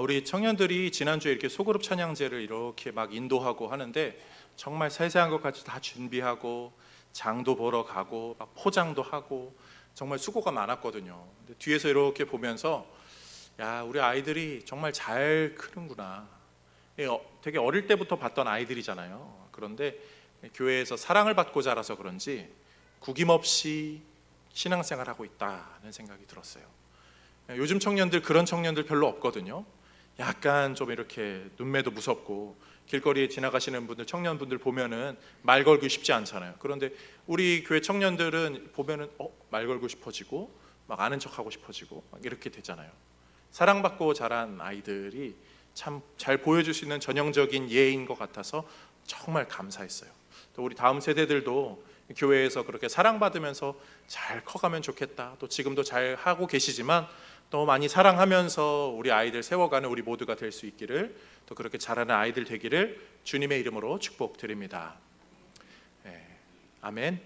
우리 청년들이 지난주에 이렇게 소그룹 찬양제를 이렇게 막 인도하고 하는데 정말 세세한 것까지 다 준비하고 장도 보러 가고 막 포장도 하고 정말 수고가 많았거든요. 근데 뒤에서 이렇게 보면서 야, 우리 아이들이 정말 잘 크는구나. 되게 어릴 때부터 봤던 아이들이잖아요. 그런데 교회에서 사랑을 받고 자라서 그런지 구김없이 신앙생활하고 있다는 생각이 들었어요. 요즘 청년들 그런 청년들 별로 없거든요. 약간 좀 이렇게 눈매도 무섭고 길거리에 지나가시는 분들, 청년분들 보면은 말 걸기 쉽지 않잖아요. 그런데 우리 교회 청년들은 보면은 말 걸고 싶어지고 막 아는 척하고 싶어지고 막 이렇게 되잖아요. 사랑받고 자란 아이들이 참 잘 보여줄 수 있는 전형적인 예인 것 같아서 정말 감사했어요. 또 우리 다음 세대들도 교회에서 그렇게 사랑받으면서 잘 커가면 좋겠다. 또 지금도 잘 하고 계시지만 또 많이 사랑하면서 우리 아이들 세워가는 우리 모두가 될 수 있기를, 또 그렇게 자라는 아이들 되기를 주님의 이름으로 축복드립니다. 아멘.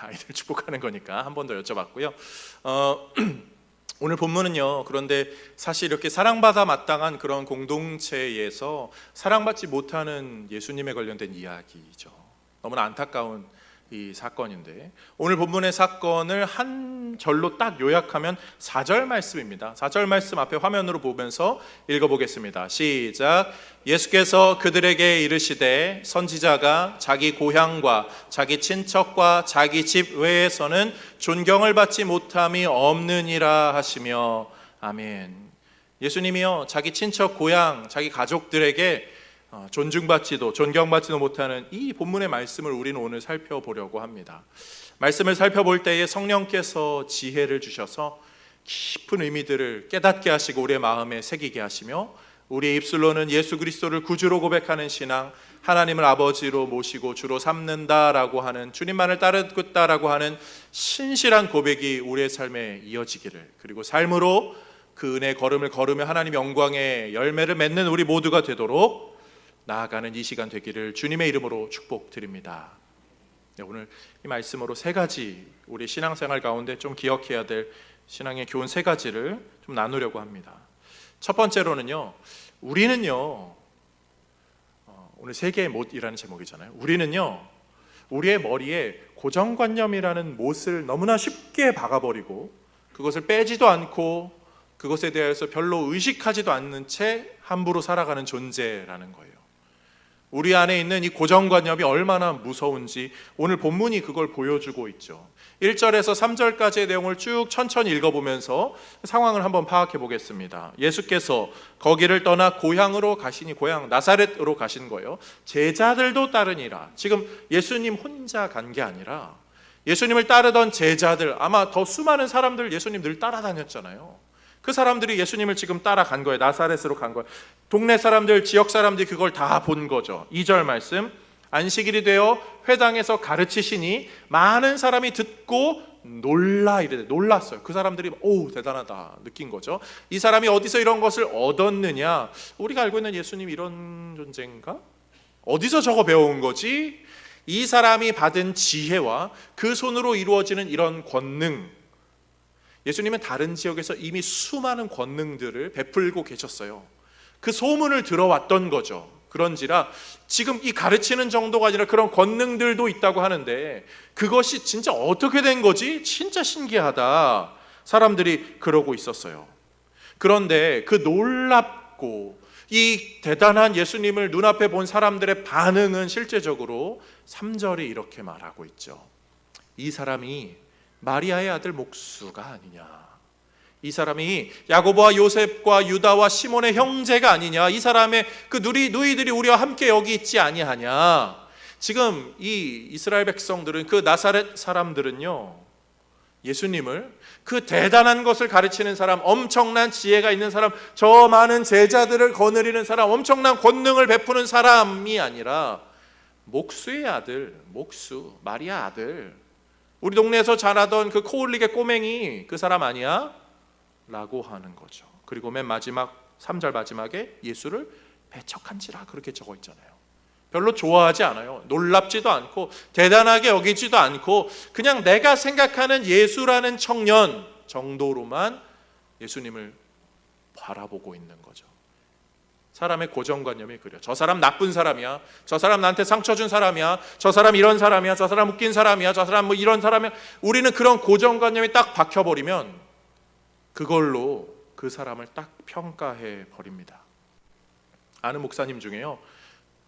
아이들 축복하는 거니까 한 번 더 여쭤봤고요. 오늘 본문은요, 그런데 사실 이렇게 사랑받아 마땅한 그런 공동체에서 사랑받지 못하는 예수님에 관련된 이야기죠. 너무나 안타까운 이 사건인데, 오늘 본문의 사건을 한 절로 딱 요약하면 4절 말씀입니다. 4절 말씀 앞에 화면으로 보면서 읽어보겠습니다. 시작. 예수께서 그들에게 이르시되 선지자가 자기 고향과 자기 친척과 자기 집 외에서는 존경을 받지 못함이 없느니라 하시며. 아멘. 예수님이요, 자기 친척, 고향, 자기 가족들에게 존중받지도 존경받지도 못하는 이 본문의 말씀을 우리는 오늘 살펴보려고 합니다. 말씀을 살펴볼 때에 성령께서 지혜를 주셔서 깊은 의미들을 깨닫게 하시고 우리의 마음에 새기게 하시며, 우리의 입술로는 예수 그리스도를 구주로 고백하는 신앙, 하나님을 아버지로 모시고 주로 삼는다라고 하는, 주님만을 따르겠다라고 하는 신실한 고백이 우리의 삶에 이어지기를, 그리고 삶으로 그 은혜의 걸음을 걸으며 하나님 영광의 열매를 맺는 우리 모두가 되도록 나아가는 이 시간 되기를 주님의 이름으로 축복드립니다. 오늘 이 말씀으로 세 가지, 우리 신앙생활 가운데 좀 기억해야 될 신앙의 교훈 세 가지를 좀 나누려고 합니다. 첫 번째로는요, 우리는요, 오늘 세계의 못이라는 제목이잖아요. 우리는요, 우리의 머리에 고정관념이라는 못을 너무나 쉽게 박아버리고 그것을 빼지도 않고 그것에 대해서 별로 의식하지도 않는 채 함부로 살아가는 존재라는 거예요. 우리 안에 있는 이 고정관념이 얼마나 무서운지 오늘 본문이 그걸 보여주고 있죠. 1절에서 3절까지의 내용을 쭉 천천히 읽어보면서 상황을 한번 파악해 보겠습니다. 예수께서 거기를 떠나 고향으로 가시니, 고향 나사렛으로 가신 거예요. 제자들도 따르니라. 지금 예수님 혼자 간 게 아니라 예수님을 따르던 제자들, 아마 더 수많은 사람들 예수님 늘 따라다녔잖아요. 그 사람들이 예수님을 지금 따라간 거예요. 나사렛으로 간 거예요. 동네 사람들, 지역 사람들이 그걸 다 본 거죠. 2절 말씀, 안식일이 되어 회당에서 가르치시니 많은 사람이 듣고 놀랐어요. 그 사람들이 오, 대단하다 느낀 거죠. 이 사람이 어디서 이런 것을 얻었느냐? 우리가 알고 있는 예수님 이런 존재인가? 어디서 저거 배워온 거지? 이 사람이 받은 지혜와 그 손으로 이루어지는 이런 권능, 예수님은 다른 지역에서 이미 수많은 권능들을 베풀고 계셨어요. 그 소문을 들어왔던 거죠. 그런지라 지금 이 가르치는 정도가 아니라 그런 권능들도 있다고 하는데, 그것이 진짜 어떻게 된 거지? 진짜 신기하다. 사람들이 그러고 있었어요. 그런데 그 놀랍고 이 대단한 예수님을 눈앞에 본 사람들의 반응은 실제적으로 3절이 이렇게 말하고 있죠. 이 사람이 마리아의 아들 목수가 아니냐, 이 사람이 야고보와 요셉과 유다와 시몬의 형제가 아니냐, 이 사람의 그 누이들이 우리와 함께 여기 있지 아니하냐. 지금 이 이스라엘 백성들은, 그 나사렛 사람들은요, 예수님을, 그 대단한 것을 가르치는 사람, 엄청난 지혜가 있는 사람, 저 많은 제자들을 거느리는 사람, 엄청난 권능을 베푸는 사람이 아니라 목수의 아들, 목수, 마리아 아들, 우리 동네에서 자라던 그 코올리게 꼬맹이, 그 사람 아니야? 라고 하는 거죠. 그리고 맨 마지막 3절 마지막에 예수를 배척한지라 그렇게 적어 있잖아요. 별로 좋아하지 않아요. 놀랍지도 않고 대단하게 여기지도 않고 그냥 내가 생각하는 예수라는 청년 정도로만 예수님을 바라보고 있는 거죠. 사람의 고정관념이 그래요. 저 사람 나쁜 사람이야. 저 사람 나한테 상처 준 사람이야. 저 사람 이런 사람이야. 저 사람 웃긴 사람이야. 저 사람 뭐 이런 사람이야. 우리는 그런 고정관념이 딱 박혀버리면 그걸로 그 사람을 딱 평가해 버립니다. 아는 목사님 중에요,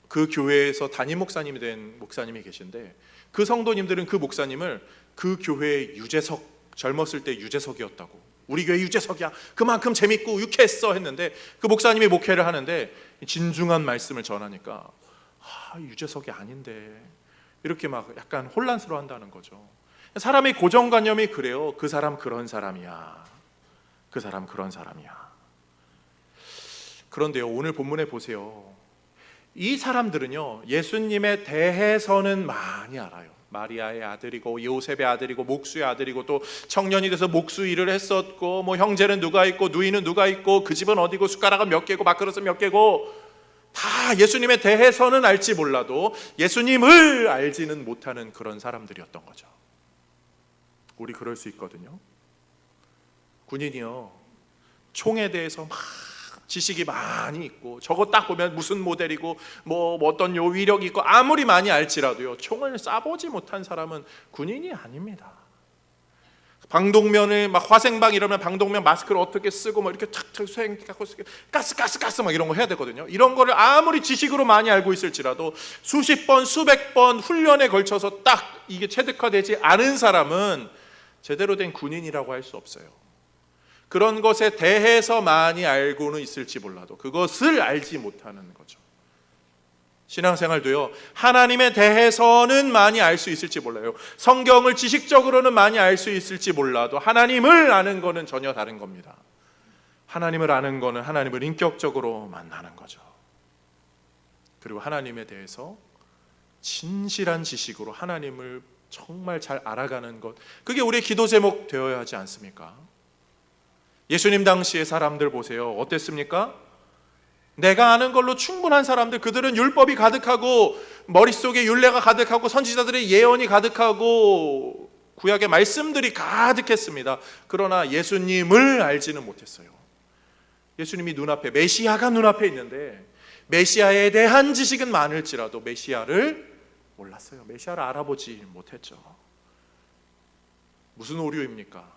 그 교회에서 담임 목사님이 된 목사님이 계신데, 그 성도님들은 그 목사님을 그 교회의 유재석, 젊었을 때 유재석이었다고, 우리 교회 유재석이야, 그만큼 재밌고 유쾌했어 했는데, 그 목사님이 목회를 하는데 진중한 말씀을 전하니까 유재석이 아닌데 이렇게 막 약간 혼란스러워 한다는 거죠. 사람의 고정관념이 그래요. 그 사람 그런 사람이야, 그 사람 그런 사람이야. 그런데요, 오늘 본문에 보세요. 이 사람들은요, 예수님에 대해서는 많이 알아요. 마리아의 아들이고 요셉의 아들이고 목수의 아들이고 또 청년이 돼서 목수 일을 했었고, 뭐 형제는 누가 있고 누이는 누가 있고 그 집은 어디고 숟가락은 몇 개고 밥그릇은 몇 개고, 다 예수님에 대해서는 알지 몰라도 예수님을 알지는 못하는 그런 사람들이었던 거죠. 우리 그럴 수 있거든요. 군인이요, 총에 대해서 막 지식이 많이 있고, 저거 딱 보면 무슨 모델이고 뭐 어떤 위력이 있고 아무리 많이 알지라도요, 총을 쏴보지 못한 사람은 군인이 아닙니다. 방독면을 막 화생방 이러면 방독면 마스크를 어떻게 쓰고 뭐 이렇게 탁탁 수행 갖고 가스 막 이런 거 해야 되거든요. 이런 거를 아무리 지식으로 많이 알고 있을지라도 수십 번 수백 번 훈련에 걸쳐서 딱 이게 체득화되지 않은 사람은 제대로 된 군인이라고 할 수 없어요. 그런 것에 대해서 많이 알고는 있을지 몰라도 그것을 알지 못하는 거죠. 신앙생활도요, 하나님에 대해서는 많이 알 수 있을지 몰라요. 성경을 지식적으로는 많이 알 수 있을지 몰라도 하나님을 아는 거는 전혀 다른 겁니다. 하나님을 아는 거는 하나님을 인격적으로 만나는 거죠. 그리고 하나님에 대해서 진실한 지식으로 하나님을 정말 잘 알아가는 것, 그게 우리의 기도 제목 되어야 하지 않습니까? 예수님 당시의 사람들 보세요. 어땠습니까? 내가 아는 걸로 충분한 사람들, 그들은 율법이 가득하고 머릿속에 율례가 가득하고 선지자들의 예언이 가득하고 구약의 말씀들이 가득했습니다. 그러나 예수님을 알지는 못했어요. 예수님이 눈앞에, 메시아가 눈앞에 있는데 메시아에 대한 지식은 많을지라도 메시아를 몰랐어요. 메시아를 알아보지 못했죠. 무슨 오류입니까?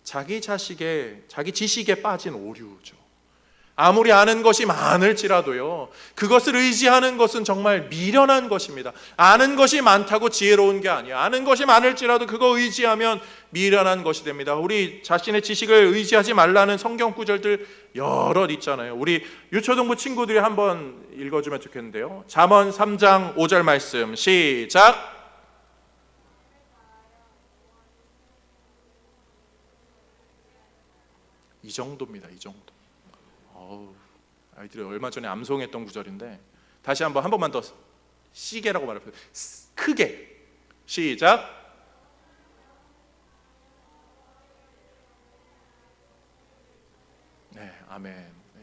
자기 지식에 빠진 오류죠. 아무리 아는 것이 많을지라도요, 그것을 의지하는 것은 정말 미련한 것입니다. 아는 것이 많다고 지혜로운 게 아니에요. 아는 것이 많을지라도 그거 의지하면 미련한 것이 됩니다. 우리 자신의 지식을 의지하지 말라는 성경 구절들 여럿 있잖아요. 우리 유초등부 친구들이 한번 읽어주면 좋겠는데요. 잠언 3장 5절 말씀 시작. 이 정도입니다. 이 정도. 아이들이 얼마 전에 암송했던 구절인데 다시 한 번만 더 시계라고 말해보세요. 크게 시작. 네, 아멘. 네.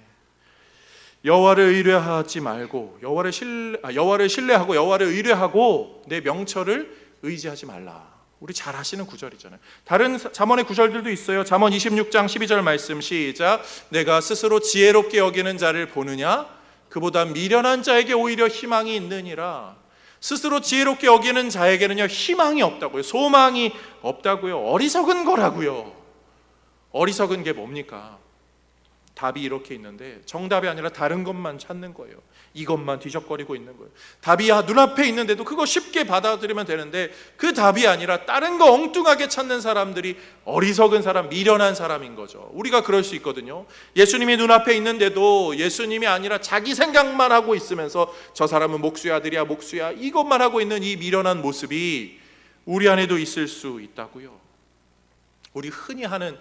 여호와를 의뢰하지 말고 여호와를 신뢰하고 여호와를 의뢰하고 내 명철을 의지하지 말라. 우리 잘 아시는 구절이잖아요. 다른 잠언의 구절들도 있어요. 잠언 26장 12절 말씀 시작. 내가 스스로 지혜롭게 여기는 자를 보느냐? 그보다 미련한 자에게 오히려 희망이 있느니라. 스스로 지혜롭게 여기는 자에게는요, 희망이 없다고요. 소망이 없다고요. 어리석은 거라고요. 어리석은 게 뭡니까? 답이 이렇게 있는데 정답이 아니라 다른 것만 찾는 거예요. 이것만 뒤적거리고 있는 거예요. 답이 눈앞에 있는데도 그거 쉽게 받아들이면 되는데 그 답이 아니라 다른 거 엉뚱하게 찾는 사람들이 어리석은 사람, 미련한 사람인 거죠. 우리가 그럴 수 있거든요. 예수님이 눈앞에 있는데도 예수님이 아니라 자기 생각만 하고 있으면서 저 사람은 목수의 아들이야, 목수야, 이것만 하고 있는 이 미련한 모습이 우리 안에도 있을 수 있다고요. 우리 흔히 하는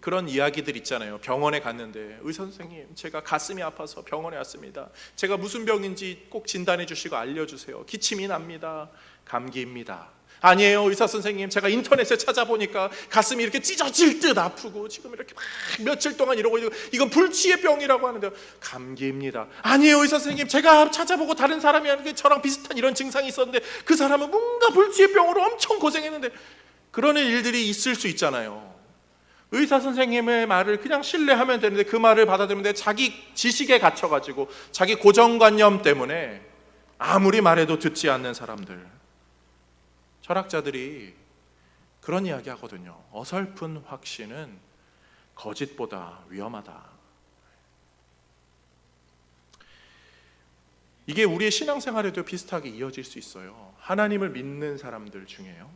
그런 이야기들 있잖아요. 병원에 갔는데 의사 선생님, 제가 가슴이 아파서 병원에 왔습니다. 제가 무슨 병인지 꼭 진단해 주시고 알려주세요. 기침이 납니다. 감기입니다. 아니에요 의사 선생님, 제가 인터넷에 찾아보니까 가슴이 이렇게 찢어질 듯 아프고 지금 이렇게 막 며칠 동안 이러고 있고 이건 불치의 병이라고 하는데 감기입니다. 아니에요 의사 선생님, 제가 찾아보고 다른 사람이 하는 게 저랑 비슷한 이런 증상이 있었는데 그 사람은 뭔가 불치의 병으로 엄청 고생했는데. 그런 일들이 있을 수 있잖아요. 의사 선생님의 말을 그냥 신뢰하면 되는데 그 말을 받아들이는데 자기 지식에 갇혀가지고 자기 고정관념 때문에 아무리 말해도 듣지 않는 사람들. 철학자들이 그런 이야기 하거든요. 어설픈 확신은 거짓보다 위험하다. 이게 우리의 신앙생활에도 비슷하게 이어질 수 있어요. 하나님을 믿는 사람들 중에요,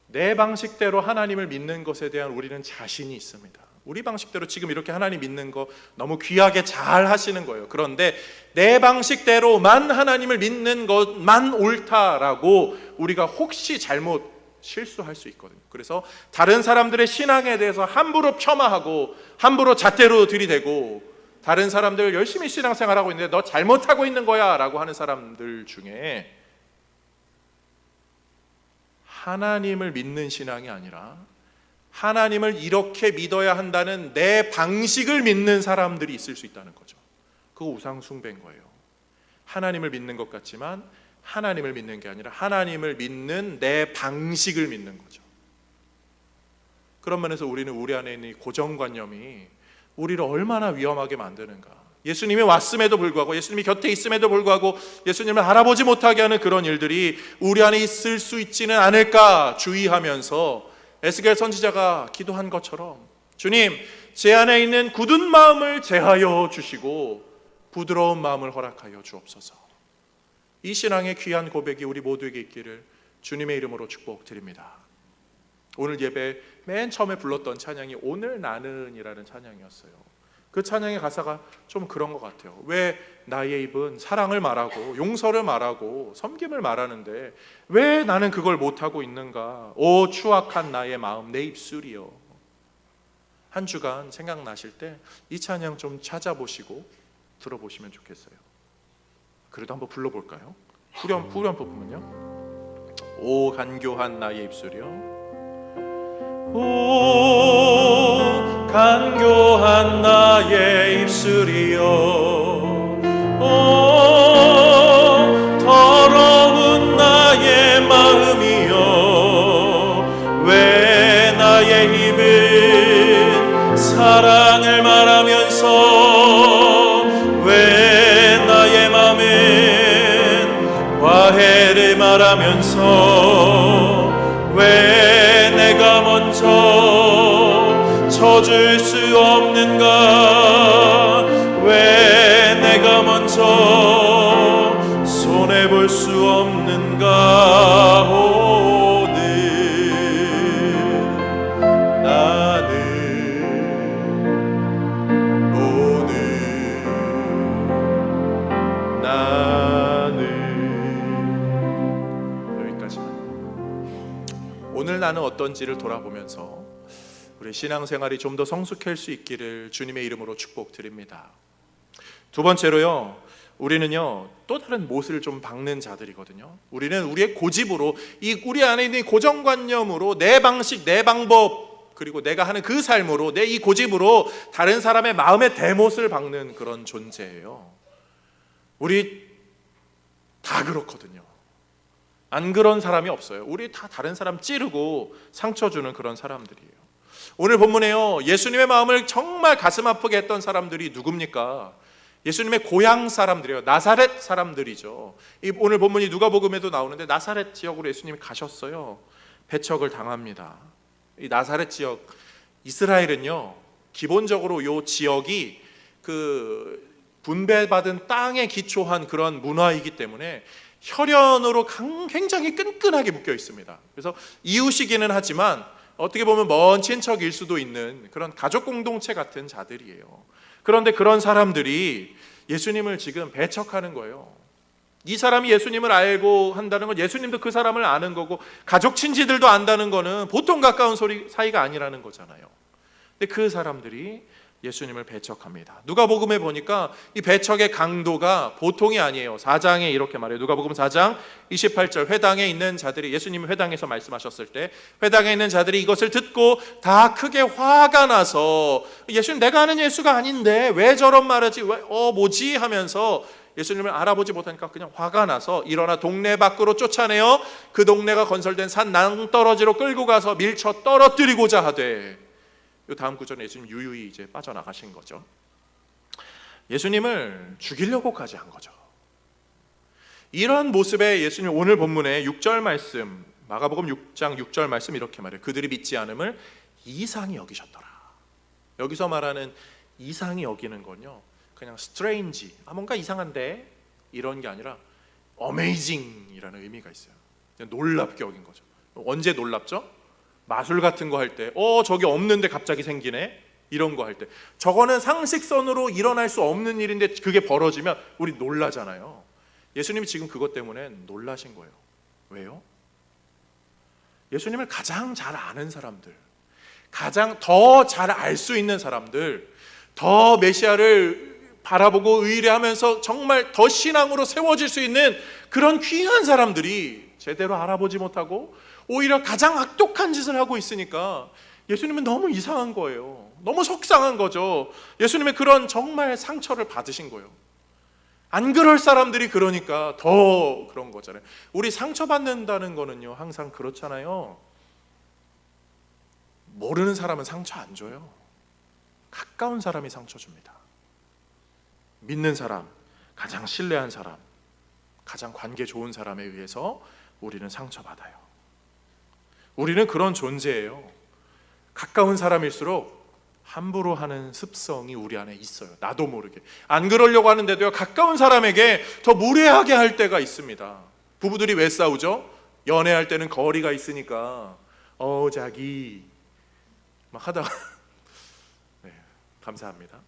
내 방식대로 하나님을 믿는 것에 대한 우리는 자신이 있습니다. 우리 방식대로 지금 이렇게 하나님 믿는 거 너무 귀하게 잘 하시는 거예요. 그런데 내 방식대로만 하나님을 믿는 것만 옳다라고 우리가 혹시 잘못 실수할 수 있거든요. 그래서 다른 사람들의 신앙에 대해서 함부로 폄하하고 함부로 잣대로 들이대고 다른 사람들 열심히 신앙생활하고 있는데 너 잘못하고 있는 거야 라고 하는 사람들 중에 하나님을 믿는 신앙이 아니라 하나님을 이렇게 믿어야 한다는 내 방식을 믿는 사람들이 있을 수 있다는 거죠. 그거 우상숭배인 거예요. 하나님을 믿는 것 같지만 하나님을 믿는 게 아니라 하나님을 믿는 내 방식을 믿는 거죠. 그런 면에서 우리는 우리 안에 있는 이 고정관념이 우리를 얼마나 위험하게 만드는가. 예수님이 왔음에도 불구하고, 예수님이 곁에 있음에도 불구하고 예수님을 알아보지 못하게 하는 그런 일들이 우리 안에 있을 수 있지는 않을까 주의하면서 에스겔 선지자가 기도한 것처럼 주님, 제 안에 있는 굳은 마음을 제하여 주시고 부드러운 마음을 허락하여 주옵소서. 이 신앙의 귀한 고백이 우리 모두에게 있기를 주님의 이름으로 축복드립니다. 오늘 예배 맨 처음에 불렀던 찬양이 오늘 나는 이라는 찬양이었어요. 그 찬양의 가사가 좀 그런 것 같아요. 왜 나의 입은 사랑을 말하고 용서를 말하고 섬김을 말하는데 왜 나는 그걸 못하고 있는가. 오 추악한 나의 마음 내 입술이여. 한 주간 생각나실 때 이 찬양 좀 찾아보시고 들어보시면 좋겠어요. 그래도 한번 불러볼까요? 후렴 부분은요. 오 간교한 나의 입술이여. 오 간교한 나의 입술이여. 오 더러운 나의 마음이여. 왜 나의 입은 사랑을 말하면서 왜 나의 마음은 화해를 말하면서 왜 내가 먼저 져줄 수 없는가. 왜 내가 먼저 손해볼 수 없는가. 오늘 나는 오늘 나는 여기까지만. 오늘 나는 어떤지를 돌아보면서 우리 신앙생활이 좀 더 성숙할 수 있기를 주님의 이름으로 축복드립니다. 두 번째로요, 우리는요 또 다른 못을 좀 박는 자들이거든요. 우리는 우리의 고집으로, 우리 안에 있는 고정관념으로, 내 방식, 내 방법, 그리고 내가 하는 그 삶으로, 내 이 고집으로 다른 사람의 마음에 대못을 박는 그런 존재예요. 우리 다 그렇거든요. 안 그런 사람이 없어요. 우리 다 다른 사람 찌르고 상처 주는 그런 사람들이에요. 오늘 본문에요, 예수님의 마음을 정말 가슴 아프게 했던 사람들이 누굽니까? 예수님의 고향 사람들이에요. 나사렛 사람들이죠. 오늘 본문이 누가복음에도 나오는데 나사렛 지역으로 예수님이 가셨어요. 배척을 당합니다. 이 나사렛 지역, 이스라엘은요 기본적으로 이 지역이 그 분배받은 땅에 기초한 그런 문화이기 때문에 혈연으로 굉장히 끈끈하게 묶여 있습니다. 그래서 이웃이기는 하지만 어떻게 보면 먼 친척일 수도 있는 그런 가족 공동체 같은 자들이에요. 그런데 그런 사람들이 예수님을 지금 배척하는 거예요. 이 사람이 예수님을 알고 한다는 건 예수님도 그 사람을 아는 거고, 가족 친지들도 안다는 거는 보통 가까운 사이가 아니라는 거잖아요. 근데 그 사람들이 예수님을 배척합니다. 누가복음에 보니까 이 배척의 강도가 보통이 아니에요. 4장에 이렇게 말해요. 누가복음 4장 28절, 회당에 있는 자들이, 예수님이 회당에서 말씀하셨을 때 회당에 있는 자들이 이것을 듣고 다 크게 화가 나서 예수님, 내가 아는 예수가 아닌데 왜 저런 말하지? 뭐지? 하면서 예수님을 알아보지 못하니까 그냥 화가 나서 일어나 동네 밖으로 쫓아내어 그 동네가 건설된 산 낭떠러지로 끌고 가서 밀쳐 떨어뜨리고자 하되, 이 다음 구절에 예수님 유유히 이제 빠져나가신 거죠. 예수님을 죽이려고까지 한 거죠. 이런 모습에 예수님 오늘 본문의 6절 말씀, 마가복음 6장 6절 말씀 이렇게 말해요. 그들이 믿지 않음을 이상히 여기셨더라. 여기서 말하는 이상히 여기는 건요, 그냥 스트레인지, 뭔가 이상한데 이런 게 아니라 어메이징이라는 의미가 있어요. 그냥 놀랍게 여긴 거죠. 언제 놀랍죠? 마술 같은 거 할 때, 저게 없는데 갑자기 생기네, 이런 거 할 때. 저거는 상식선으로 일어날 수 없는 일인데 그게 벌어지면 우리 놀라잖아요. 예수님이 지금 그것 때문에 놀라신 거예요. 왜요? 예수님을 가장 잘 아는 사람들, 가장 더 잘 알 수 있는 사람들, 더 메시아를 바라보고 의뢰하면서 정말 더 신앙으로 세워질 수 있는 그런 귀한 사람들이 제대로 알아보지 못하고 오히려 가장 악독한 짓을 하고 있으니까 예수님은 너무 이상한 거예요. 너무 속상한 거죠. 예수님의 그런 정말 상처를 받으신 거예요. 안 그럴 사람들이 그러니까 더 그런 거잖아요. 우리 상처받는다는 거는요, 항상 그렇잖아요. 모르는 사람은 상처 안 줘요. 가까운 사람이 상처 줍니다. 믿는 사람, 가장 신뢰한 사람, 가장 관계 좋은 사람에 의해서 우리는 상처받아요. 우리는 그런 존재예요. 가까운 사람일수록 함부로 하는 습성이 우리 안에 있어요. 나도 모르게. 안 그러려고 하는데도요, 가까운 사람에게 더 무례하게 할 때가 있습니다. 부부들이 왜 싸우죠? 연애할 때는 거리가 있으니까 자기 막 하다가 네, 감사합니다.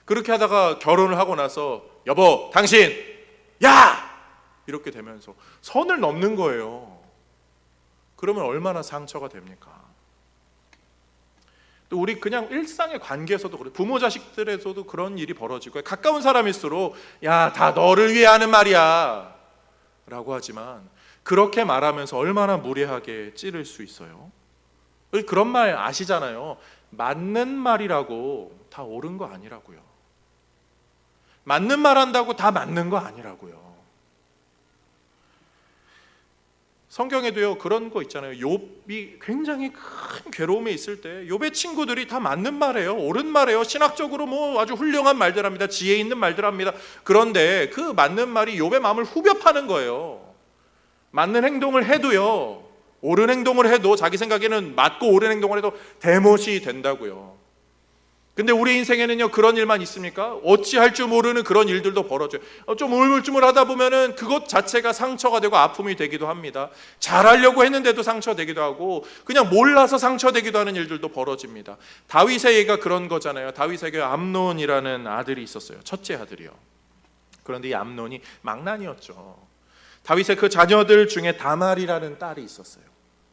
그렇게 하다가 결혼을 하고 나서 여보, 당신, 야! 이렇게 되면서 선을 넘는 거예요. 그러면 얼마나 상처가 됩니까? 또 우리 그냥 일상의 관계에서도 그래, 부모 자식들에서도 그런 일이 벌어지고, 가까운 사람일수록 야, 다 너를 위해 하는 말이야 라고 하지만, 그렇게 말하면서 얼마나 무례하게 찌를 수 있어요. 그런 말 아시잖아요. 맞는 말이라고 다 옳은 거 아니라고요. 맞는 말 한다고 다 맞는 거 아니라고요. 성경에도요, 그런 거 있잖아요. 욥이 굉장히 큰 괴로움에 있을 때 욥의 친구들이 다 맞는 말이에요. 옳은 말이에요. 신학적으로 뭐 아주 훌륭한 말들 합니다. 지혜 있는 말들 합니다. 그런데 그 맞는 말이 욥의 마음을 후벼 파는 거예요. 맞는 행동을 해도요, 옳은 행동을 해도 자기 생각에는 맞고 옳은 행동을 해도 대못이 된다고요. 근데 우리 인생에는요, 그런 일만 있습니까? 어찌할 줄 모르는 그런 일들도 벌어져요. 좀 우물쭈물하다 보면은 그것 자체가 상처가 되고 아픔이 되기도 합니다. 잘하려고 했는데도 상처되기도 하고, 그냥 몰라서 상처되기도 하는 일들도 벌어집니다. 다윗의 얘기가 그런 거잖아요. 다윗에게 암논이라는 아들이 있었어요. 첫째 아들이요. 그런데 이 암논이 망난이었죠. 다윗의 그 자녀들 중에 다말이라는 딸이 있었어요.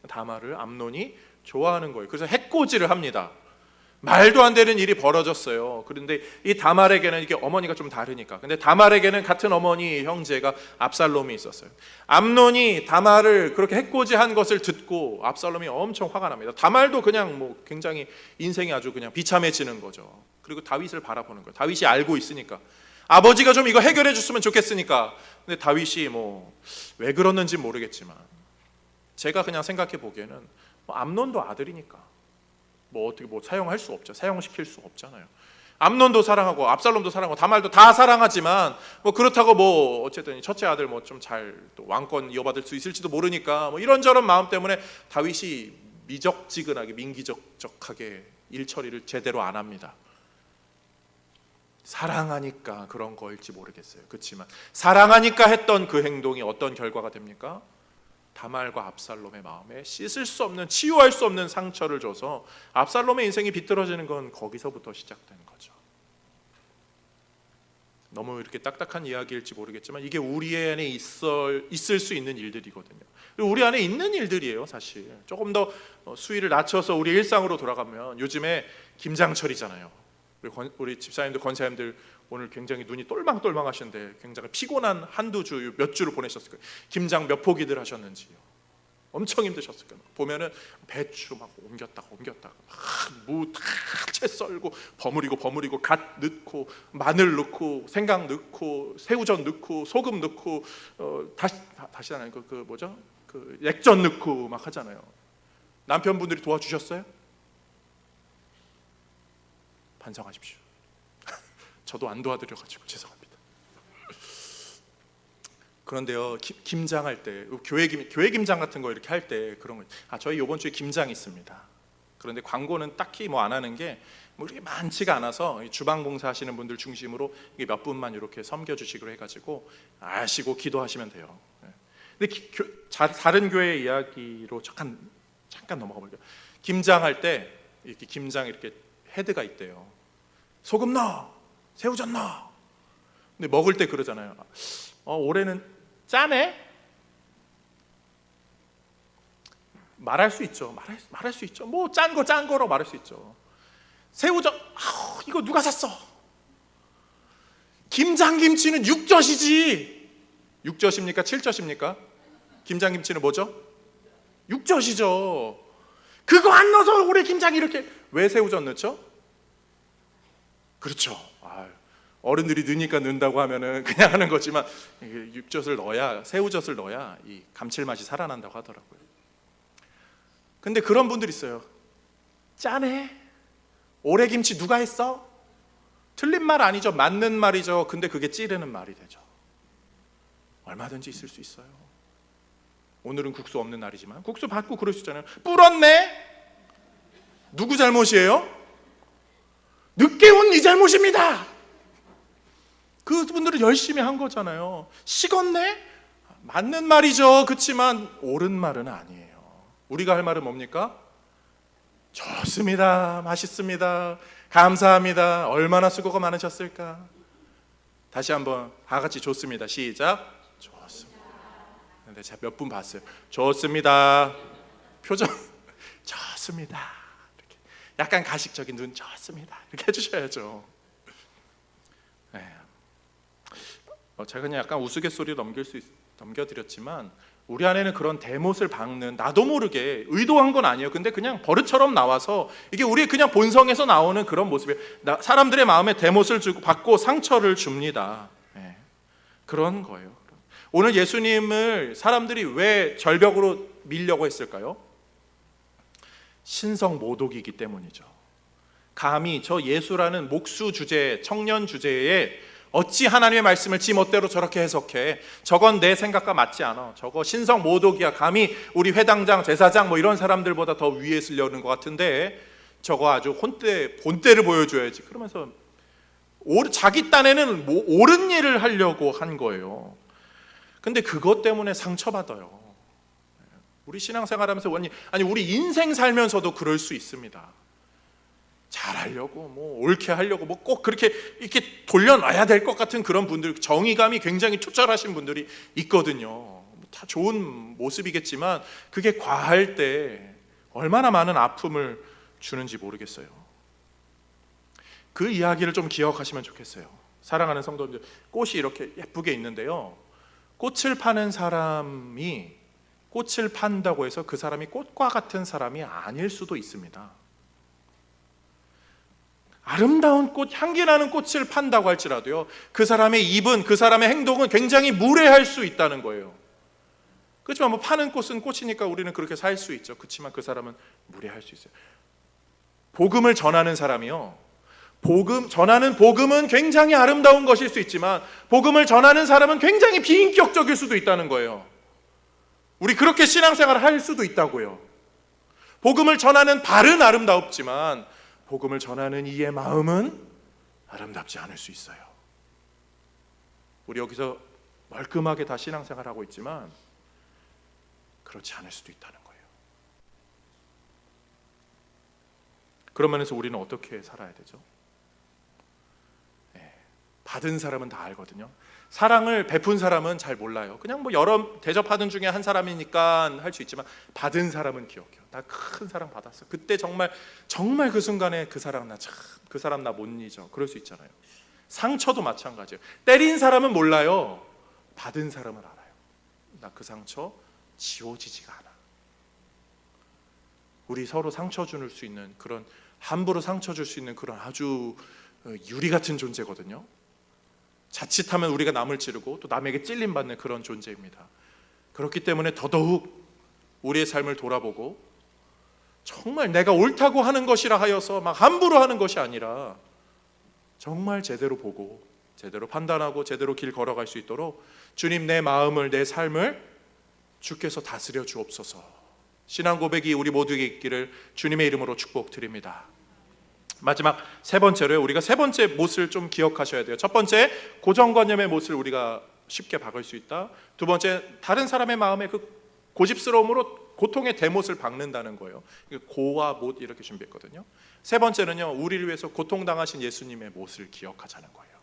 다말을 암논이 좋아하는 거예요. 그래서 해코지를 합니다. 말도 안 되는 일이 벌어졌어요. 그런데 이 다말에게는, 이게 어머니가 좀 다르니까, 근데 다말에게는 같은 어머니 형제가 압살롬이 있었어요. 암논이 다말을 그렇게 해코지한 것을 듣고 압살롬이 엄청 화가 납니다. 다말도 그냥 뭐 굉장히 인생이 아주 그냥 비참해지는 거죠. 그리고 다윗을 바라보는 거예요. 다윗이 알고 있으니까, 아버지가 좀 이거 해결해 줬으면 좋겠으니까. 근데 다윗이 뭐 왜 그러는지 모르겠지만, 제가 그냥 생각해 보기에는 암논도 아들이니까 뭐 어떻게 뭐 사용할 수 없죠. 사용시킬 수 없잖아요. 암논도 사랑하고 압살롬도 사랑하고 다말도 다 사랑하지만, 뭐 그렇다고 뭐 어쨌든 첫째 아들 뭐 좀 잘 또 왕권 이어받을 수 있을지도 모르니까, 뭐 이런저런 마음 때문에 다윗이 미적지근하게 민기적적하게 일 처리를 제대로 안 합니다. 사랑하니까 그런 거일지 모르겠어요. 그렇지만 사랑하니까 했던 그 행동이 어떤 결과가 됩니까? 다말과 압살롬의 마음에 씻을 수 없는, 치유할 수 없는 상처를 줘서 압살롬의 인생이 비뚤어지는 건 거기서부터 시작된 거죠. 너무 이렇게 딱딱한 이야기일지 모르겠지만 이게 우리 안에 있을 수 있는 일들이거든요. 우리 안에 있는 일들이에요. 사실 조금 더 수위를 낮춰서 우리 일상으로 돌아가면, 요즘에 김장철이잖아요. 우리 집사님들, 권사님들 오늘 굉장히 눈이 똘망똘망 하시는데 굉장히 피곤한 한두 주, 몇 주를 보내셨을 거예요. 김장 몇 포기들 하셨는지요. 엄청 힘드셨을 거예요. 보면은 배추 막 옮겼다가 무 다 채 썰고 버무리고 갓 넣고 마늘 넣고 생강 넣고 새우젓 넣고 소금 넣고 다시 하나요? 그 뭐죠? 그 액젓 넣고 막 하잖아요. 남편분들이 도와주셨어요? 반성하십시오. 저도 안 도와드려가지고 죄송합니다. 그런데요, 김장할 때 교회 김장 같은 거 이렇게 할 때 그런 거, 저희 이번 주에 김장 있습니다. 그런데 광고는 딱히 뭐 안 하는 게 뭐 이렇게 많지가 않아서 주방 봉사 하시는 분들 중심으로 이게 몇 분만 이렇게 섬겨주시기로 해가지고 아시고 기도하시면 돼요. 근데 다른 교회 이야기로 잠깐 넘어가 볼게요. 김장할 때 이렇게 김장 이렇게 헤드가 있대요. 소금 넣어, 새우젓 넣어. 근데 먹을 때 그러잖아요. 올해는 짜네? 말할 수 있죠. 말할 수 있죠. 뭐 짠 거로 말할 수 있죠. 새우젓, 이거 누가 샀어? 김장김치는 6젓이지. 6젓입니까? 7젓입니까? 김장김치는 뭐죠? 6젓이죠. 그거 안 넣어서 올해 김장 이렇게. 왜 새우젓 넣죠? 그렇죠. 어른들이 넣으니까 넣는다고 하면은 그냥 하는 거지만 육젓을 넣어야, 새우젓을 넣어야 이 감칠맛이 살아난다고 하더라고요. 근데 그런 분들 있어요. 짜네? 올해 김치 누가 했어? 틀린 말 아니죠. 맞는 말이죠. 근데 그게 찌르는 말이 되죠. 얼마든지 있을 수 있어요. 오늘은 국수 없는 날이지만 국수 받고 그럴 수 있잖아요. 불었네? 누구 잘못이에요? 늦게 온 네 잘못입니다. 그분들은 열심히 한 거잖아요. 식었네? 맞는 말이죠. 그렇지만 옳은 말은 아니에요. 우리가 할 말은 뭡니까? 좋습니다. 맛있습니다. 감사합니다. 얼마나 수고가 많으셨을까? 다시 한번 다 같이 좋습니다. 시작. 좋습니다. 근데 제가 몇 분 봤어요. 좋습니다. 표정 좋습니다. 이렇게 약간 가식적인 눈 좋습니다. 이렇게 해주셔야죠. 네. 제가 그냥 약간 우스갯소리로 넘겨드렸지만 우리 안에는 그런 대못을 박는, 나도 모르게 의도한 건 아니에요. 근데 그냥 버릇처럼 나와서 이게 우리 그냥 본성에서 나오는 그런 모습이에요. 사람들의 마음에 대못을 받고 상처를 줍니다. 네. 그런 거예요. 오늘 예수님을 사람들이 왜 절벽으로 밀려고 했을까요? 신성 모독이기 때문이죠. 감히 저 예수라는 목수 주제, 청년 주제에 어찌 하나님의 말씀을 지 멋대로 저렇게 해석해? 저건 내 생각과 맞지 않아. 저거 신성 모독이야. 감히 우리 회당장, 제사장 뭐 이런 사람들보다 더 위에 쓰려는 것 같은데 저거 아주 본때를 보여줘야지. 그러면서 자기 딴에는 옳은 일을 하려고 한 거예요. 근데 그것 때문에 상처받아요. 우리 신앙생활하면서 우리 인생 살면서도 그럴 수 있습니다. 잘하려고 옳게 하려고 꼭 그렇게 이렇게 돌려놔야 될 것 같은 그런 분들, 정의감이 굉장히 투철하신 분들이 있거든요. 다 좋은 모습이겠지만 그게 과할 때 얼마나 많은 아픔을 주는지 모르겠어요. 그 이야기를 좀 기억하시면 좋겠어요. 사랑하는 성도님들, 꽃이 이렇게 예쁘게 있는데요, 꽃을 파는 사람이 꽃을 판다고 해서 그 사람이 꽃과 같은 사람이 아닐 수도 있습니다. 아름다운 꽃, 향기나는 꽃을 판다고 할지라도요, 그 사람의 입은, 그 사람의 행동은 굉장히 무례할 수 있다는 거예요. 그렇지만 파는 꽃은 꽃이니까 우리는 그렇게 살 수 있죠. 그렇지만 그 사람은 무례할 수 있어요. 복음을 전하는 사람이요, 전하는 복음은 굉장히 아름다운 것일 수 있지만 복음을 전하는 사람은 굉장히 비인격적일 수도 있다는 거예요. 우리 그렇게 신앙생활을 할 수도 있다고요. 복음을 전하는 발은 아름답지만 복음을 전하는 이의 마음은 아름답지 않을 수 있어요. 우리 여기서 멀끔하게 다 신앙생활하고 있지만 그렇지 않을 수도 있다는 거예요. 그런 면에서 우리는 어떻게 살아야 되죠? 받은 사람은 다 알거든요. 사랑을 베푼 사람은 잘 몰라요. 그냥 여러 대접하던 중에 한 사람이니까 할 수 있지만 받은 사람은 기억해요. 나 큰 사랑 받았어. 그때 정말 그 순간에 그 사람 나 못 잊어. 그럴 수 있잖아요. 상처도 마찬가지예요. 때린 사람은 몰라요. 받은 사람은 알아요. 나 그 상처 지워지지가 않아. 우리 서로 상처 줄 수 있는 그런, 함부로 상처 줄 수 있는 그런 아주 유리 같은 존재거든요. 자칫하면 우리가 남을 찌르고 또 남에게 찔림받는 그런 존재입니다. 그렇기 때문에 더더욱 우리의 삶을 돌아보고 정말 내가 옳다고 하는 것이라 하여서 막 함부로 하는 것이 아니라 정말 제대로 보고 제대로 판단하고 제대로 길 걸어갈 수 있도록 주님, 내 마음을, 내 삶을 주께서 다스려 주옵소서. 신앙 고백이 우리 모두에게 있기를 주님의 이름으로 축복드립니다. 마지막 세 번째로요, 우리가 세 번째 못을 좀 기억하셔야 돼요. 첫 번째, 고정관념의 못을 우리가 쉽게 박을 수 있다. 두 번째, 다른 사람의 마음에 그 고집스러움으로 고통의 대못을 박는다는 거예요. 고와 못 이렇게 준비했거든요. 세 번째는요, 우리를 위해서 고통당하신 예수님의 못을 기억하자는 거예요.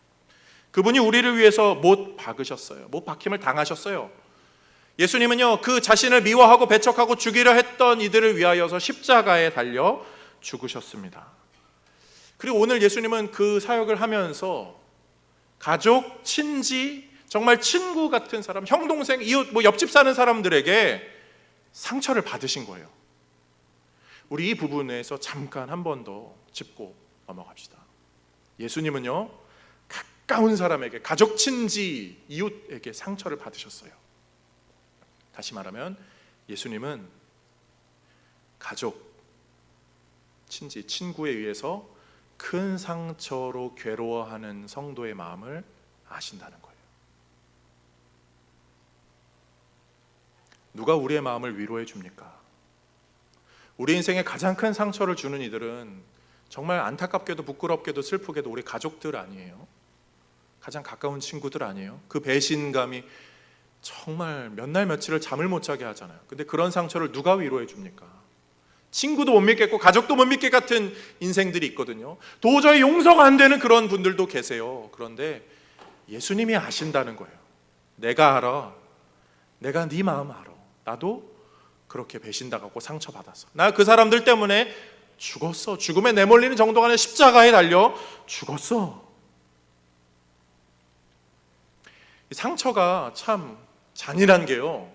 그분이 우리를 위해서 못 박으셨어요. 못 박힘을 당하셨어요. 예수님은요, 그 자신을 미워하고 배척하고 죽이려 했던 이들을 위하여서 십자가에 달려 죽으셨습니다. 그리고 오늘 예수님은 그 사역을 하면서 가족, 친지, 정말 친구 같은 사람, 형, 동생, 이웃, 옆집 사는 사람들에게 상처를 받으신 거예요. 우리 이 부분에서 잠깐 한 번 더 짚고 넘어갑시다. 예수님은요, 가까운 사람에게, 가족, 친지, 이웃에게 상처를 받으셨어요. 다시 말하면 예수님은 가족, 친지, 친구에 의해서 큰 상처로 괴로워하는 성도의 마음을 아신다는 거예요. 누가 우리의 마음을 위로해 줍니까? 우리 인생에 가장 큰 상처를 주는 이들은 정말 안타깝게도 부끄럽게도 슬프게도 우리 가족들 아니에요? 가장 가까운 친구들 아니에요? 그 배신감이 정말 몇 날 며칠을 잠을 못 자게 하잖아요. 근데 그런 상처를 누가 위로해 줍니까? 친구도 못 믿겠고 가족도 못 믿게 같은 인생들이 있거든요. 도저히 용서가 안 되는 그런 분들도 계세요. 그런데 예수님이 아신다는 거예요. 내가 알아. 내가 네 마음 알아. 나도 그렇게 배신당하고 상처받았어. 나 그 사람들 때문에 죽었어. 죽음에 내몰리는 정도가 아니라 십자가에 달려 죽었어. 이 상처가 참 잔인한 게요,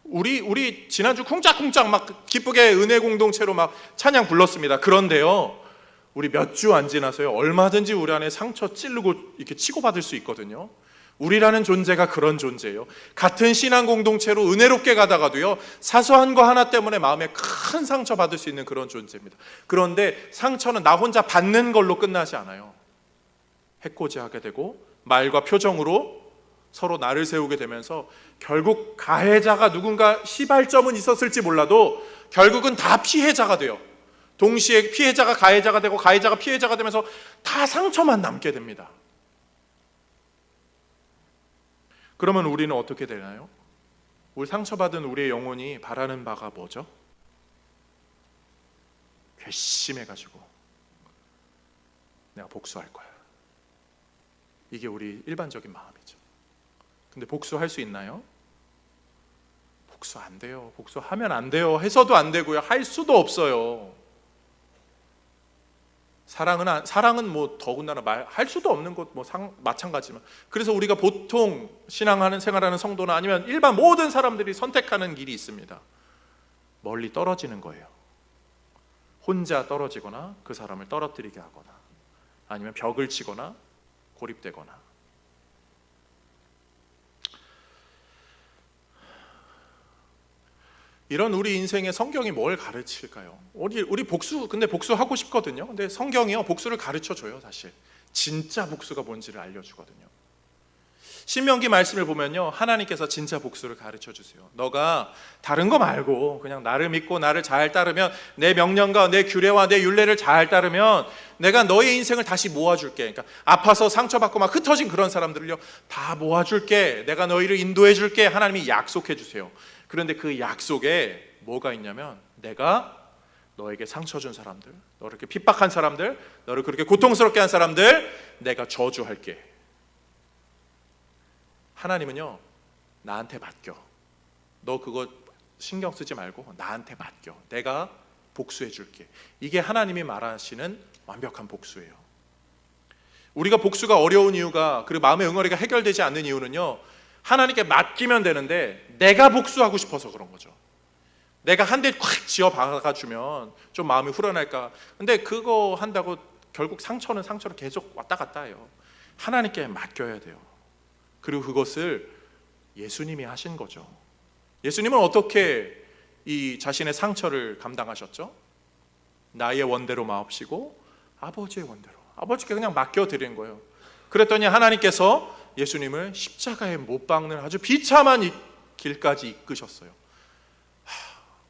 우리 지난주 쿵짝쿵짝 막 기쁘게 은혜 공동체로 막 찬양 불렀습니다. 그런데요, 우리 몇 주 안 지나서요, 얼마든지 우리 안에 상처 찌르고 이렇게 치고받을 수 있거든요. 우리라는 존재가 그런 존재예요. 같은 신앙 공동체로 은혜롭게 가다가도요, 사소한 거 하나 때문에 마음에 큰 상처 받을 수 있는 그런 존재입니다. 그런데 상처는 나 혼자 받는 걸로 끝나지 않아요. 해코지하게 되고 말과 표정으로 서로 나를 세우게 되면서 결국 가해자가 누군가 시발점은 있었을지 몰라도 결국은 다 피해자가 돼요. 동시에 피해자가 가해자가 되고 가해자가 피해자가 되면서 다 상처만 남게 됩니다. 그러면 우리는 어떻게 되나요? 우리 상처받은 우리의 영혼이 바라는 바가 뭐죠? 괘씸해가지고 내가 복수할 거야. 이게 우리 일반적인 마음이죠. 근데 복수할 수 있나요? 복수 안 돼요. 복수하면 안 돼요. 해서도 안 되고요. 할 수도 없어요. 사랑은 뭐 더군다나 할 수도 없는 것 마찬가지지만, 그래서 우리가 보통 신앙하는 생활하는 성도나 아니면 일반 모든 사람들이 선택하는 길이 있습니다. 멀리 떨어지는 거예요. 혼자 떨어지거나 그 사람을 떨어뜨리게 하거나 아니면 벽을 치거나 고립되거나. 이런 우리 인생의 성경이 뭘 가르칠까요? 우리 근데 복수하고 싶거든요. 근데 성경이요, 복수를 가르쳐줘요. 사실 진짜 복수가 뭔지를 알려주거든요. 신명기 말씀을 보면요, 하나님께서 진짜 복수를 가르쳐주세요. 너가 다른 거 말고 그냥 나를 믿고 나를 잘 따르면, 내 명령과 내 규례와 내 율례를 잘 따르면 내가 너의 인생을 다시 모아줄게. 그러니까 아파서 상처받고 막 흩어진 그런 사람들을요, 다 모아줄게. 내가 너희를 인도해줄게. 하나님이 약속해 주세요. 그런데 그 약속에 뭐가 있냐면, 내가 너에게 상처 준 사람들, 너를 이렇게 핍박한 사람들, 너를 그렇게 고통스럽게 한 사람들 내가 저주할게. 하나님은요, 나한테 맡겨. 너 그거 신경 쓰지 말고 나한테 맡겨. 내가 복수해 줄게. 이게 하나님이 말하시는 완벽한 복수예요. 우리가 복수가 어려운 이유가, 그리고 마음의 응어리가 해결되지 않는 이유는요, 하나님께 맡기면 되는데 내가 복수하고 싶어서 그런 거죠. 내가 한 대 콱 쥐어 박아주면 좀 마음이 후련할까? 근데 그거 한다고 결국 상처는 상처로 계속 왔다 갔다 해요. 하나님께 맡겨야 돼요. 그리고 그것을 예수님이 하신 거죠. 예수님은 어떻게 이 자신의 상처를 감당하셨죠? 나의 원대로 마옵시고 아버지의 원대로, 아버지께 그냥 맡겨드린 거예요. 그랬더니 하나님께서 예수님을 십자가에 못 박는 아주 비참한 길까지 이끄셨어요.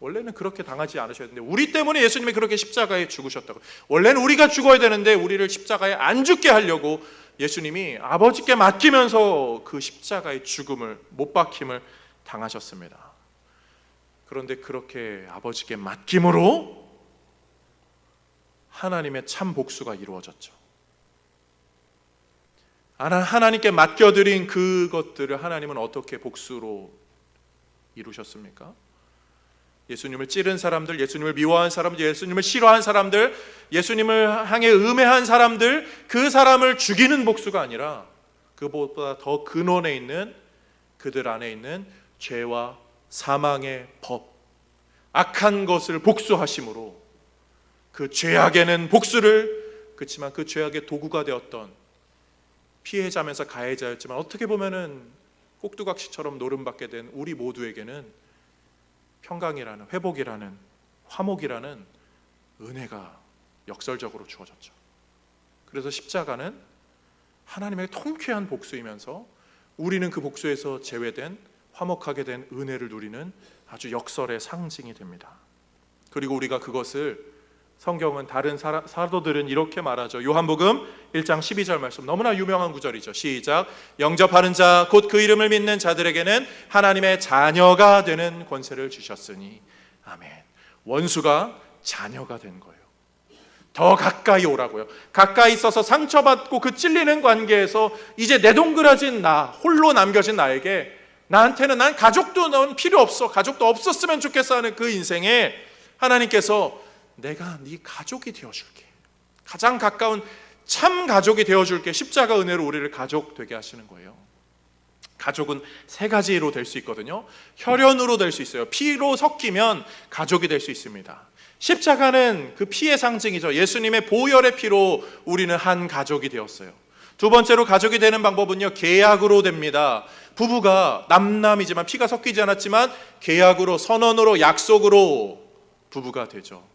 원래는 그렇게 당하지 않으셔야 되는데 우리 때문에 예수님이 그렇게 십자가에 죽으셨다고. 원래는 우리가 죽어야 되는데 우리를 십자가에 안 죽게 하려고 예수님이 아버지께 맡기면서 그 십자가의 죽음을, 못 박힘을 당하셨습니다. 그런데 그렇게 아버지께 맡김으로 하나님의 참 복수가 이루어졌죠. 하나님께 맡겨드린 그것들을 하나님은 어떻게 복수로 이루셨습니까? 예수님을 찌른 사람들, 예수님을 미워한 사람들, 예수님을 싫어한 사람들, 예수님을 향해 음해한 사람들, 그 사람을 죽이는 복수가 아니라 그보다 더 근원에 있는 그들 안에 있는 죄와 사망의 법, 악한 것을 복수하심으로 그 죄악에는 복수를, 그렇지만 그 죄악의 도구가 되었던 피해자면서 가해자였지만 어떻게 보면은 꼭두각시처럼 노름받게 된 우리 모두에게는 평강이라는, 회복이라는, 화목이라는 은혜가 역설적으로 주어졌죠. 그래서 십자가는 하나님의 통쾌한 복수이면서 우리는 그 복수에서 제외된, 화목하게 된 은혜를 누리는 아주 역설의 상징이 됩니다. 그리고 우리가 그것을, 성경은 다른 사도들은 이렇게 말하죠. 요한복음 1장 12절 말씀, 너무나 유명한 구절이죠. 시작. 영접하는 자 곧 그 이름을 믿는 자들에게는 하나님의 자녀가 되는 권세를 주셨으니. 아멘. 원수가 자녀가 된 거예요. 더 가까이 오라고요. 가까이 있어서 상처받고 그 찔리는 관계에서 이제 내동그라진 나, 홀로 남겨진 나에게, 나한테는 난 가족도 넌 필요 없어, 가족도 없었으면 좋겠어 하는 그 인생에 하나님께서 내가 네 가족이 되어줄게, 가장 가까운 참 가족이 되어줄게. 십자가 은혜로 우리를 가족 되게 하시는 거예요. 가족은 세 가지로 될 수 있거든요. 혈연으로 될 수 있어요. 피로 섞이면 가족이 될 수 있습니다. 십자가는 그 피의 상징이죠. 예수님의 보혈의 피로 우리는 한 가족이 되었어요. 두 번째로 가족이 되는 방법은요, 계약으로 됩니다. 부부가 남남이지만 피가 섞이지 않았지만 계약으로, 선언으로, 약속으로 부부가 되죠.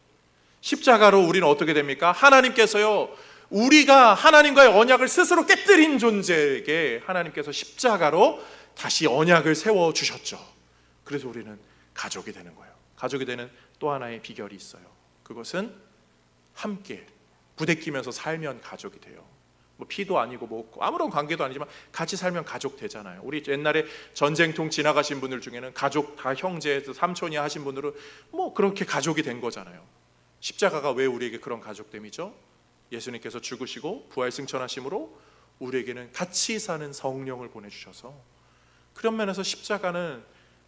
십자가로 우리는 어떻게 됩니까? 하나님께서요, 우리가 하나님과의 언약을 스스로 깨뜨린 존재에게 하나님께서 십자가로 다시 언약을 세워주셨죠. 그래서 우리는 가족이 되는 거예요. 가족이 되는 또 하나의 비결이 있어요. 그것은 함께 부대끼면서 살면 가족이 돼요. 뭐 피도 아니고 뭐 아무런 관계도 아니지만 같이 살면 가족 되잖아요. 우리 옛날에 전쟁통 지나가신 분들 중에는 가족 다 형제, 삼촌이 하신 분들은 뭐 그렇게 가족이 된 거잖아요. 십자가가 왜 우리에게 그런 가족됨이죠? 예수님께서 죽으시고 부활 승천하심으로 우리에게는 같이 사는 성령을 보내주셔서, 그런 면에서 십자가는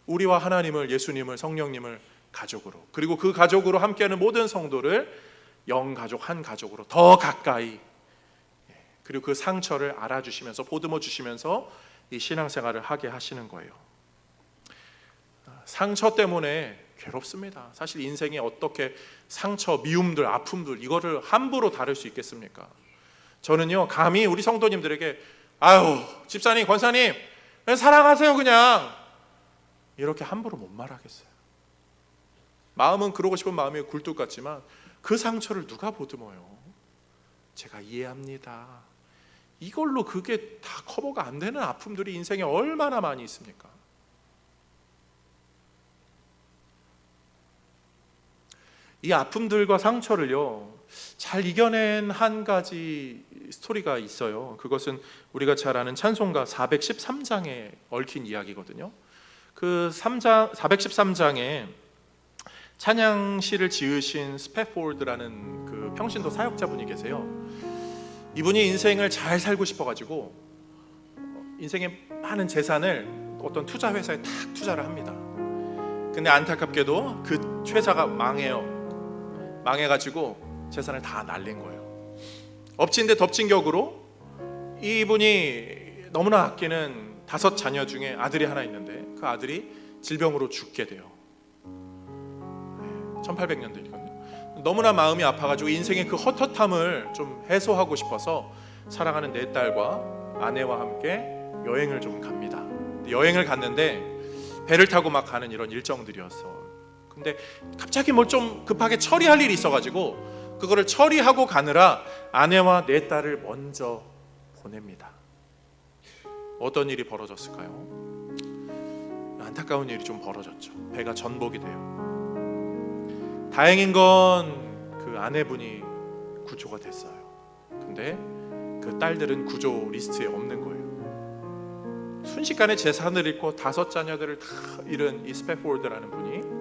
우리와 하나님을, 예수님을, 성령님을 가족으로, 그리고 그 가족으로 함께하는 모든 성도를 영가족, 한 가족으로 더 가까이, 그리고 그 상처를 알아주시면서 보듬어 주시면서 이 신앙생활을 하게 하시는 거예요. 상처 때문에 괴롭습니다. 사실 인생에 어떻게 상처, 미움들, 아픔들 이거를 함부로 다룰 수 있겠습니까? 저는요, 감히 우리 성도님들에게 아유 집사님, 권사님 사랑하세요 그냥 이렇게 함부로 못 말하겠어요. 마음은 그러고 싶은 마음이 굴뚝 같지만 그 상처를 누가 보듬어요? 제가 이해합니다. 이걸로 그게 다 커버가 안 되는 아픔들이 인생에 얼마나 많이 있습니까? 이 아픔들과 상처를요, 잘 이겨낸 한 가지 스토리가 있어요. 그것은 우리가 잘 아는 찬송가 413장에 얽힌 이야기거든요. 그 413장에 찬양시를 지으신 스패포드라는 그 평신도 사역자분이 계세요. 이분이 인생을 잘 살고 싶어가지고 인생의 많은 재산을 어떤 투자 회사에 탁 투자를 합니다. 근데 안타깝게도 그 회사가 망해요. 망해가지고 재산을 다 날린 거예요. 엎친 데 덮친 격으로 이분이 너무나 아끼는 5 자녀 중에 아들이 하나 있는데 그 아들이 질병으로 죽게 돼요. 1800년대이거든요. 너무나 마음이 아파가지고 인생의 그 헛헛함을 좀 해소하고 싶어서 사랑하는 내 딸과 아내와 함께 여행을 좀 갑니다. 여행을 갔는데 배를 타고 막 가는 이런 일정들이었어. 근데 갑자기 뭘 좀 급하게 처리할 일이 있어가지고 그거를 처리하고 가느라 아내와 내 딸을 먼저 보냅니다. 어떤 일이 벌어졌을까요? 안타까운 일이 좀 벌어졌죠. 배가 전복이 돼요. 다행인 건 그 아내분이 구조가 됐어요. 근데 그 딸들은 구조 리스트에 없는 거예요. 순식간에 재산을 잃고 5 자녀들을 다 잃은 이 스패포드라는 분이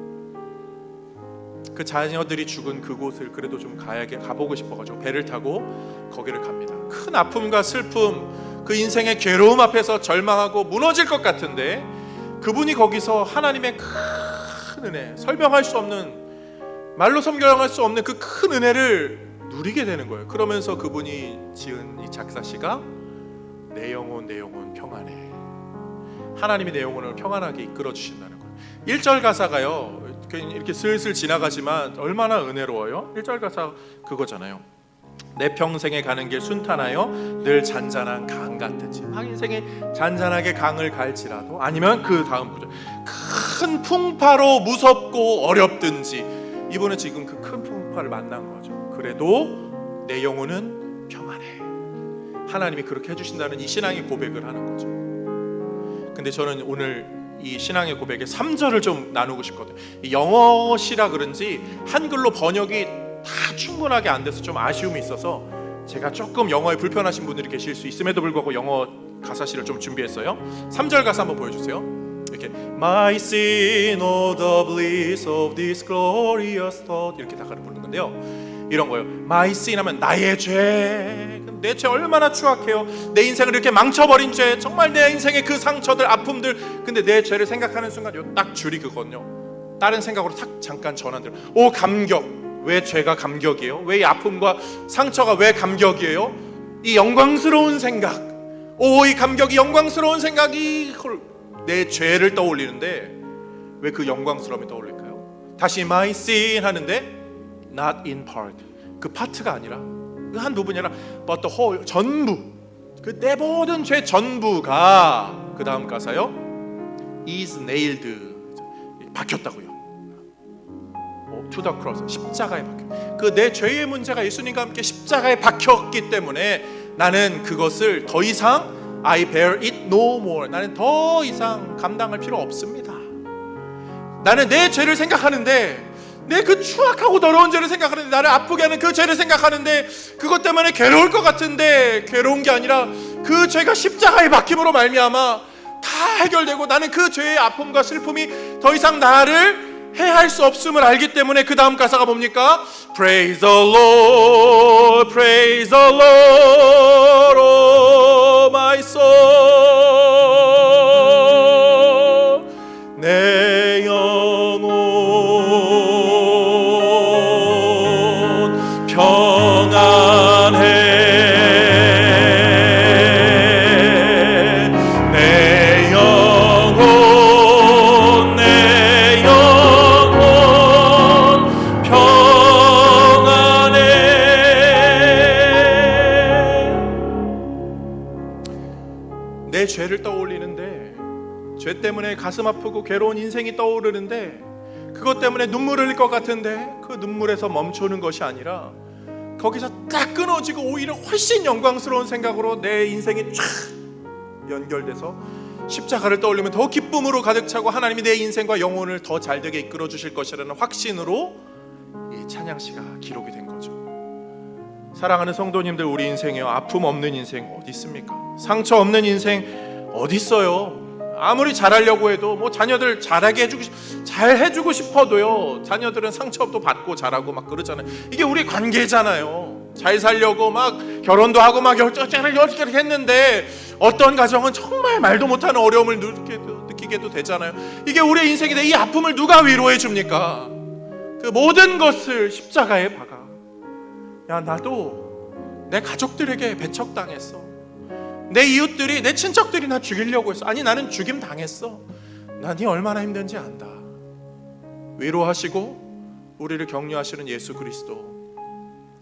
그 자녀들이 죽은 그곳을 그래도 좀 가보고 싶어가지고 배를 타고 거기를 갑니다. 큰 아픔과 슬픔, 그 인생의 괴로움 앞에서 절망하고 무너질 것 같은데 그분이 거기서 하나님의 큰 은혜, 설명할 수 없는, 말로 설명할 수 없는 그 큰 은혜를 누리게 되는 거예요. 그러면서 그분이 지은 이 작사시가 내 영혼 평안해, 하나님이 내 영혼을 평안하게 이끌어 주신다는 거예요. 1절 가사가요 이렇게 슬슬 지나가지만 얼마나 은혜로워요. 1절 가사 그거잖아요. 내 평생에 가는 길 순탄하여 늘 잔잔한 강 같은지. 막 인생에 잔잔하게 강을 갈지라도, 아니면 그 다음 구절, 큰 풍파로 무섭고 어렵든지. 이분은 지금 그 큰 풍파를 만난 거죠. 그래도 내 영혼은 평안해. 하나님이 그렇게 해주신다는 이 신앙의 고백을 하는 거죠. 근데 저는 오늘 이 신앙의 고백의 3절을 좀 나누고 싶거든요. 영어시라 그런지 한글로 번역이 다 충분하게 안 돼서 좀 아쉬움이 있어서 제가 조금 영어에 불편하신 분들이 계실 수 있음에도 불구하고 영어 가사시를 좀 준비했어요. 3절 가사 한번 보여주세요. 이렇게 My sin, oh the bliss of this glorious thought, 이렇게 다 부르는 건데요. 이런 거예요. My sin 하면 나의 죄, 내 죄 얼마나 추악해요. 내 인생을 이렇게 망쳐버린 죄, 정말 내 인생의 그 상처들, 아픔들. 근데 내 죄를 생각하는 순간 요 딱 줄이 그거든요. 다른 생각으로 탁 잠깐 전환돼요. 오 감격. 왜 죄가 감격이에요? 왜 이 아픔과 상처가 왜 감격이에요? 이 영광스러운 생각, 오 이 감격이 영광스러운 생각이 내 죄를 떠올리는데 왜 그 영광스러움이 떠올릴까요? 다시 my sin 하는데 not in part, 그 파트가 아니라 한 부분이 아니라 but the whole, 전부, 그 내 모든 죄 전부가 그 다음 가사요 is nailed, 박혔다고요. to the cross, 십자가에 박혀. 그 내 죄의 문제가 예수님과 함께 십자가에 박혔기 때문에 나는 그것을 더 이상 I bear it no more, 나는 더 이상 감당할 필요 없습니다. 나는 내 죄를 생각하는데, 내 그 추악하고 더러운 죄를 생각하는데, 나를 아프게 하는 그 죄를 생각하는데 그것 때문에 괴로울 것 같은데 괴로운 게 아니라 그 죄가 십자가에 박힘으로 말미암아 다 해결되고 나는 그 죄의 아픔과 슬픔이 더 이상 나를 해할 수 없음을 알기 때문에 그 다음 가사가 뭡니까? Praise the Lord, praise the Lord, oh my soul. 내 영혼 평안해. 내 죄를 떠올리는데, 죄 때문에 가슴 아프고 괴로운 인생이 떠오르는데 그것 때문에 눈물 흘릴 것 같은데 그 눈물에서 멈추는 것이 아니라 거기서 딱 끊어지고 오히려 훨씬 영광스러운 생각으로 내 인생이 쫙 연결돼서 십자가를 떠올리면 더 기쁨으로 가득 차고 하나님이 내 인생과 영혼을 더 잘되게 이끌어 주실 것이라는 확신으로 이 찬양시가 기록이 된 거죠. 사랑하는 성도님들, 우리 인생이요, 아픔 없는 인생 어디 있습니까? 상처 없는 인생 어디 있어요? 아무리 잘하려고 해도 뭐 자녀들 잘 해주고 싶어도요, 자녀들은 상처도 받고 자라고 막 그러잖아요. 이게 우리 관계잖아요. 잘 살려고 막 결혼도 하고 막 이렇게 했는데 어떤 가정은 정말 말도 못하는 어려움을 느끼게도 되잖아요. 이게 우리의 인생인데 이 아픔을 누가 위로해 줍니까? 그 모든 것을 십자가에 박아. 야, 나도 내 가족들에게 배척당했어. 내 이웃들이, 내 친척들이 나 죽이려고 했어. 아니, 나는 죽임 당했어. 나 네 얼마나 힘든지 안다. 위로하시고 우리를 격려하시는 예수 그리스도,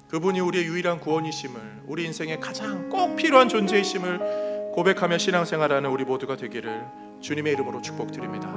그분이 우리의 유일한 구원이심을, 우리 인생에 가장 꼭 필요한 존재이심을 고백하며 신앙생활하는 우리 모두가 되기를 주님의 이름으로 축복드립니다.